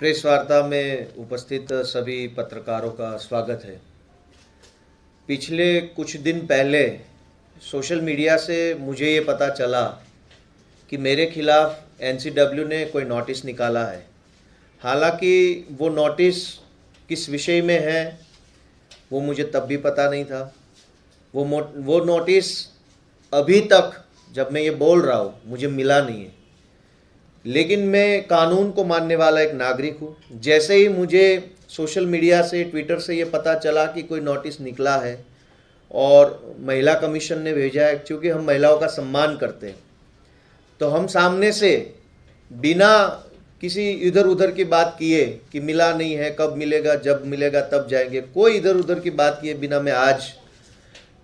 Press वार्ता में उपस्थित सभी पत्रकारों का स्वागत है। पिछले कुछ दिन पहले सोशल मीडिया से मुझे ये पता चला कि मेरे खिलाफ एनसीडब्ल्यू ने कोई नोटिस निकाला है। हालांकि वो नोटिस किस विषय में है वो मुझे तब भी पता नहीं था। वो नोटिस अभी तक जब मैं ये बोल रहा हूँ मुझे मिला नहीं है। लेकिन मैं कानून को मानने वाला एक नागरिक हूँ। जैसे ही मुझे सोशल मीडिया से, ट्विटर से ये पता चला कि कोई नोटिस निकला है और महिला कमीशन ने भेजा है, क्योंकि हम महिलाओं का सम्मान करते हैं, तो हम सामने से बिना किसी इधर उधर की बात किए कि मिला नहीं है, कब मिलेगा, जब मिलेगा तब जाएंगे, कोई इधर उधर की बात किए बिना मैं आज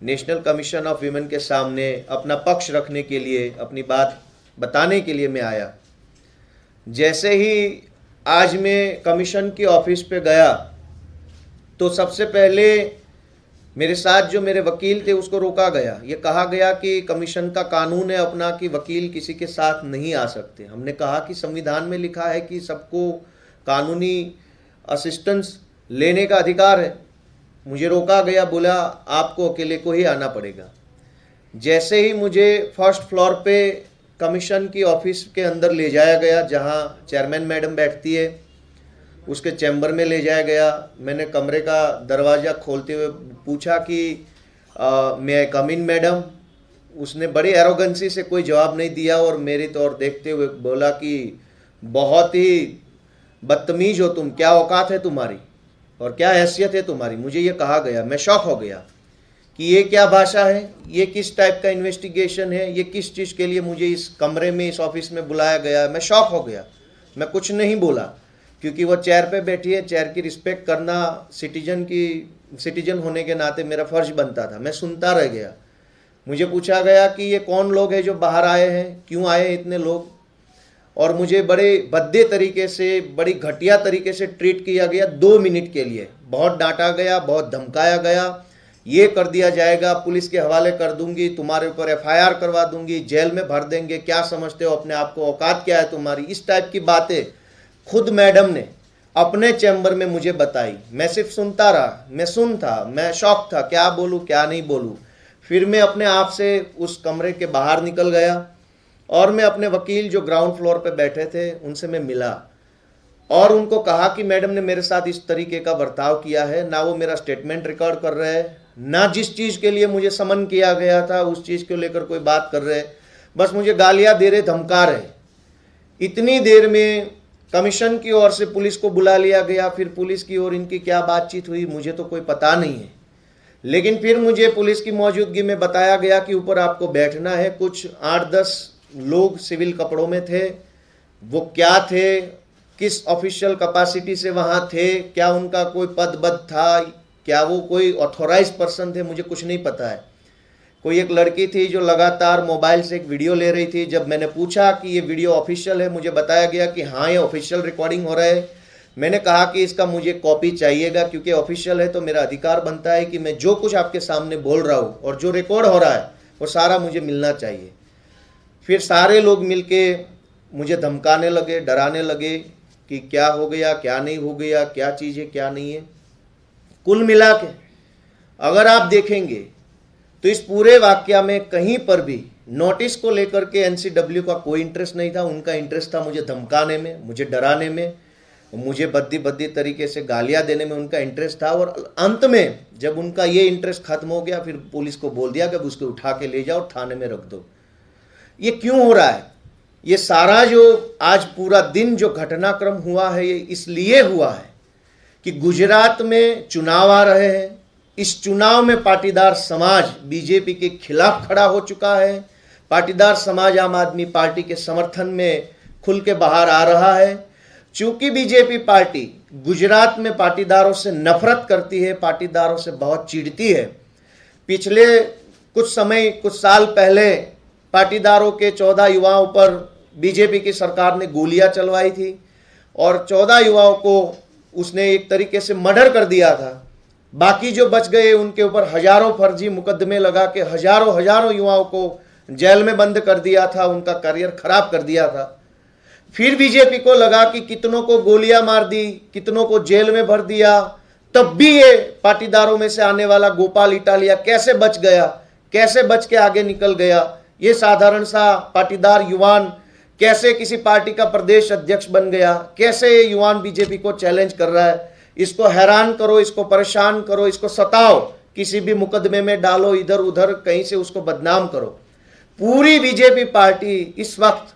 नेशनल कमीशन ऑफ वीमेन के सामने अपना पक्ष रखने के लिए, अपनी बात बताने के लिए मैं आया। जैसे ही आज मैं कमीशन की ऑफिस पे गया तो सबसे पहले मेरे साथ जो मेरे वकील थे उसको रोका गया। ये कहा गया कि कमीशन का कानून है अपना कि वकील किसी के साथ नहीं आ सकते। हमने कहा कि संविधान में लिखा है कि सबको कानूनी असिस्टेंस लेने का अधिकार है। मुझे रोका गया, बोला आपको अकेले को ही आना पड़ेगा। जैसे ही मुझे फर्स्ट फ्लोर पे कमीशन की ऑफिस के अंदर ले जाया गया, जहां चेयरमैन मैडम बैठती है, उसके चैम्बर में ले जाया गया। मैंने कमरे का दरवाज़ा खोलते हुए पूछा कि मैं आई कम इन मैडम। उसने बड़ी एरोगेंसी से कोई जवाब नहीं दिया और मेरी तौर देखते हुए बोला कि बहुत ही बदतमीज हो तुम, क्या औकात है तुम्हारी और क्या हैसियत है तुम्हारी। मुझे ये कहा गया। मैं शॉक हो गया कि ये क्या भाषा है, ये किस टाइप का इन्वेस्टिगेशन है, ये किस चीज़ के लिए मुझे इस कमरे में, इस ऑफिस में बुलाया गया। मैं शॉक हो गया। मैं कुछ नहीं बोला क्योंकि वो चेयर पे बैठी है। चेयर की रिस्पेक्ट करना सिटीजन होने के नाते मेरा फर्ज बनता था। मैं सुनता रह गया। मुझे पूछा गया कि ये कौन लोग हैं जो बाहर आए हैं, क्यों आए हैं इतने लोग, और मुझे बड़े भद्दे तरीके से, बड़ी घटिया तरीके से ट्रीट किया गया। 2 मिनट के लिए बहुत डांटा गया, बहुत धमकाया गया। ये कर दिया जाएगा, पुलिस के हवाले कर दूंगी, तुम्हारे ऊपर एफआईआर करवा दूंगी, जेल में भर देंगे, क्या समझते हो अपने आप को, औकात क्या है तुम्हारी। इस टाइप की बातें खुद मैडम ने अपने चैम्बर में मुझे बताई। मैं सिर्फ सुनता रहा। मैं शॉक था, क्या बोलूँ क्या नहीं बोलूँ। फिर मैं अपने आप से उस कमरे के बाहर निकल गया और मैं अपने वकील जो ग्राउंड फ्लोर पे बैठे थे उनसे मैं मिला और उनको कहा कि मैडम ने मेरे साथ इस तरीके का बर्ताव किया है। ना वो मेरा स्टेटमेंट रिकॉर्ड कर रहे हैं, ना जिस चीज़ के लिए मुझे समन किया गया था उस चीज़ को लेकर कोई बात कर रहे, बस मुझे गालियां दे रहे, धमका रहे। इतनी देर में कमीशन की ओर से पुलिस को बुला लिया गया। फिर पुलिस की ओर इनकी क्या बातचीत हुई मुझे तो कोई पता नहीं है। लेकिन फिर मुझे पुलिस की मौजूदगी में बताया गया कि ऊपर आपको बैठना है। कुछ 8-10 लोग सिविल कपड़ों में थे। वो क्या थे, किस ऑफिशियल कैपेसिटी से वहाँ थे, क्या उनका कोई पद था, क्या वो कोई ऑथोराइज पर्सन थे, मुझे कुछ नहीं पता है। कोई एक लड़की थी जो लगातार मोबाइल से एक वीडियो ले रही थी। जब मैंने पूछा कि ये वीडियो ऑफिशियल है, मुझे बताया गया कि हाँ ये ऑफिशियल रिकॉर्डिंग हो रहा है। मैंने कहा कि इसका मुझे कॉपी चाहिएगा, क्योंकि ऑफिशियल है तो मेरा अधिकार बनता है कि मैं जो कुछ आपके सामने बोल रहा हूँ और जो रिकॉर्ड हो रहा है वो सारा मुझे मिलना चाहिए। फिर सारे लोग मिलके मुझे धमकाने लगे, डराने लगे कि क्या हो गया, क्या नहीं हो गया, क्या चीज़ है, क्या नहीं है। कुल मिला के अगर आप देखेंगे तो इस पूरे वाकया में कहीं पर भी नोटिस को लेकर के एनसीडब्ल्यू का कोई इंटरेस्ट नहीं था। उनका इंटरेस्ट था मुझे धमकाने में, मुझे डराने में, मुझे बद्दी तरीके से गालियां देने में उनका इंटरेस्ट था। और अंत में जब उनका ये इंटरेस्ट खत्म हो गया, फिर पुलिस को बोल दिया कि उसको उठा के ले जाओ, थाने में रख दो। ये क्यों हो रहा है? ये सारा जो आज पूरा दिन जो घटनाक्रम हुआ है ये इसलिए हुआ है कि गुजरात में चुनाव आ रहे हैं। इस चुनाव में पाटीदार समाज बीजेपी के खिलाफ खड़ा हो चुका है। पाटीदार समाज आम आदमी पार्टी के समर्थन में खुल के बाहर आ रहा है। चूंकि बीजेपी पार्टी गुजरात में पाटीदारों से नफरत करती है, पाटीदारों से बहुत चिढ़ती है। पिछले कुछ साल पहले पाटीदारों के 14 युवाओं पर बीजेपी की सरकार ने गोलियां चलवाई थी और 14 युवाओं को उसने एक तरीके से मर्डर कर दिया था। बाकी जो बच गए उनके ऊपर हजारों फर्जी मुकदमे लगा के हजारों युवाओं को जेल में बंद कर दिया था, उनका करियर खराब कर दिया था। फिर बीजेपी को लगा कि कितनों को गोलियां मार दी, कितनों को जेल में भर दिया, तब भी ये पाटीदारों में से आने वाला गोपाल इटालिया कैसे बच गया, कैसे बच के आगे निकल गया। ये साधारण सा पाटीदार युवान कैसे किसी पार्टी का प्रदेश अध्यक्ष बन गया, कैसे ये युवान बीजेपी को चैलेंज कर रहा है। इसको हैरान करो, इसको परेशान करो, इसको सताओ, किसी भी मुकदमे में डालो, इधर उधर कहीं से उसको बदनाम करो। पूरी बीजेपी पार्टी इस वक्त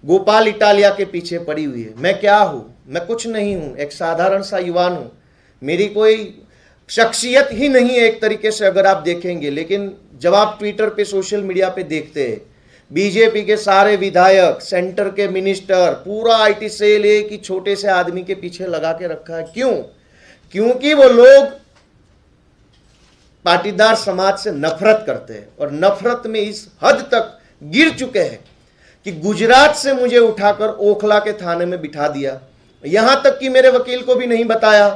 गोपाल इटालिया के पीछे पड़ी हुई है। मैं क्या हूं? मैं कुछ नहीं हूं, एक साधारण सा युवान हूं। मेरी कोई शख्सियत ही नहीं है एक तरीके से अगर आप देखेंगे। लेकिन जब आप ट्विटर पे, सोशल मीडिया पे देखते हैं, बीजेपी के सारे विधायक, सेंटर के मिनिस्टर, पूरा आईटी सेल एक ही छोटे से आदमी के पीछे लगा के रखा है। क्यों? क्योंकि वो लोग पाटीदार समाज से नफरत करते हैं और नफरत में इस हद तक गिर चुके हैं कि गुजरात से मुझे उठाकर ओखला के थाने में बिठा दिया। यहां तक कि मेरे वकील को भी नहीं बताया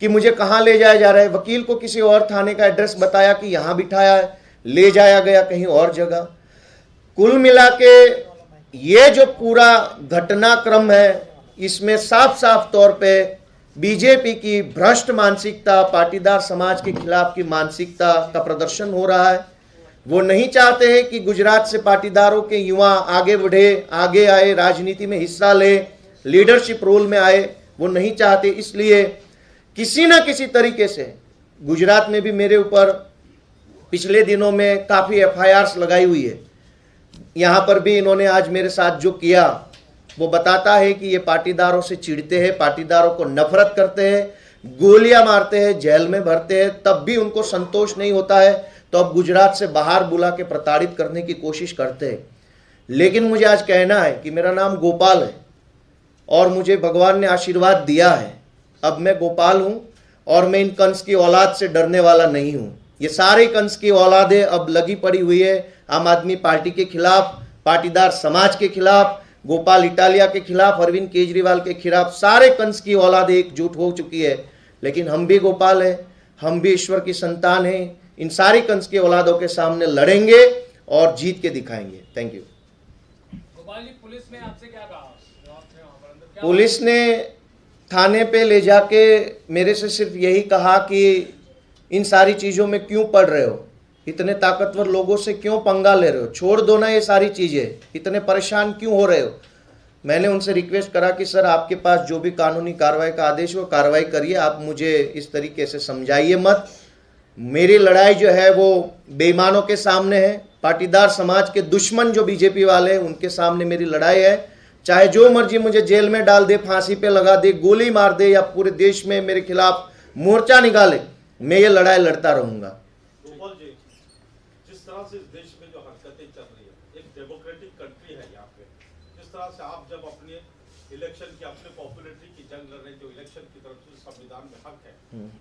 कि मुझे कहां ले जाया जा रहा है। वकील को किसी और थाने का एड्रेस बताया कि यहां बिठाया है, ले जाया गया कहीं और जगह। कुल मिला के ये जो पूरा घटनाक्रम है, इसमें साफ साफ तौर पे बीजेपी की भ्रष्ट मानसिकता, पाटीदार समाज के खिलाफ की मानसिकता का प्रदर्शन हो रहा है। वो नहीं चाहते हैं कि गुजरात से पाटीदारों के युवा आगे बढ़े, आगे आए, राजनीति में हिस्सा ले, लीडरशिप रोल में आए। वो नहीं चाहते, इसलिए किसी ना किसी तरीके से गुजरात में भी मेरे ऊपर पिछले दिनों में काफ़ी एफआईआर्स लगाई हुई है। यहाँ पर भी इन्होंने आज मेरे साथ जो किया वो बताता है कि ये पाटीदारों से चिढ़ते हैं, पाटीदारों को नफरत करते हैं, गोलियां मारते हैं, जेल में भरते हैं, तब भी उनको संतोष नहीं होता है, तो अब गुजरात से बाहर बुला के प्रताड़ित करने की कोशिश करते हैं। लेकिन मुझे आज कहना है कि मेरा नाम गोपाल है और मुझे भगवान ने आशीर्वाद दिया है। अब मैं गोपाल हूँ और मैं इन कंस की औलाद से डरने वाला नहीं हूँ। ये सारे कंस की औलादें अब लगी पड़ी हुई है आम आदमी पार्टी के खिलाफ, पाटीदार समाज के खिलाफ, गोपाल इटालिया के खिलाफ, अरविंद केजरीवाल के खिलाफ। सारे कंस की औलादें एकजुट हो चुकी है। लेकिन हम भी गोपाल है, हम भी ईश्वर की संतान हैं। इन सारी कंस की औलादों के सामने लड़ेंगे और जीत के दिखाएंगे। Thank you. Gopal ji, police ने आपसे क्या कहा? पुलिस ने थाने पे ले जाके मेरे से सिर्फ यही कहा कि इन सारी चीज़ों में क्यों पड़ रहे हो, इतने ताकतवर लोगों से क्यों पंगा ले रहे हो, छोड़ दो ना ये सारी चीज़ें, इतने परेशान क्यों हो रहे हो। मैंने उनसे रिक्वेस्ट करा कि सर आपके पास जो भी कानूनी कार्रवाई का आदेश हो कार्रवाई करिए, आप मुझे इस तरीके से समझाइए मत। मेरी लड़ाई जो है वो बेईमानों के सामने है, पाटीदार समाज के दुश्मन जो बीजेपी वाले हैं उनके सामने मेरी लड़ाई है। चाहे जो मर्जी मुझे जेल में डाल दे, फांसी पे लगा दे, गोली मार दे या पूरे देश में मेरे खिलाफ मोर्चा निकाले, मैं ये लड़ाई लड़ता रहूंगा। गोपाल जी, जिस तरह से इस देश में जो हरकतें चल रही है, एक डेमोक्रेटिक कंट्री है यहाँ पे, जिस तरह से आप जब अपने इलेक्शन की, अपने पॉपुलैरिटी की जंग लड़ रहे, जो इलेक्शन की तरफ से संविधान में हक है,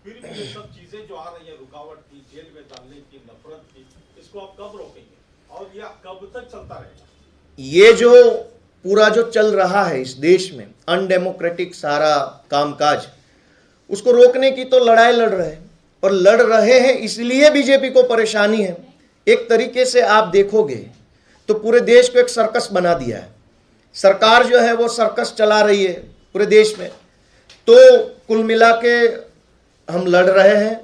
फिर भी ये सब चीजें जो आ रही है, रुकावट की, जेल में डालने की, नफरत की, इसको आप कब रोकेंगे और यह कब तक चलता रहेगा? ये जो पूरा जो चल रहा है इस देश में अनडेमोक्रेटिक सारा कामकाज, उसको रोकने की तो लड़ाई लड़ रहे हैं और लड़ रहे हैं, इसलिए बीजेपी को परेशानी है। एक तरीके से आप देखोगे तो पूरे देश को एक सर्कस बना दिया है। सरकार जो है वो सर्कस चला रही है पूरे देश में। तो कुल मिला के हम लड़ रहे हैं,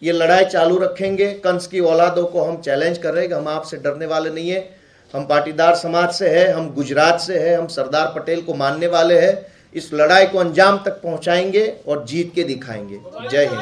ये लड़ाई चालू रखेंगे। कंस की औलादों को हम चैलेंज कर रहे हैं कि हम आपसे डरने वाले नहीं है। हम पाटीदार समाज से है, हम गुजरात से है, हम सरदार पटेल को मानने वाले हैं। इस लड़ाई को अंजाम तक पहुंचाएंगे और जीत के दिखाएंगे। जय हिंद।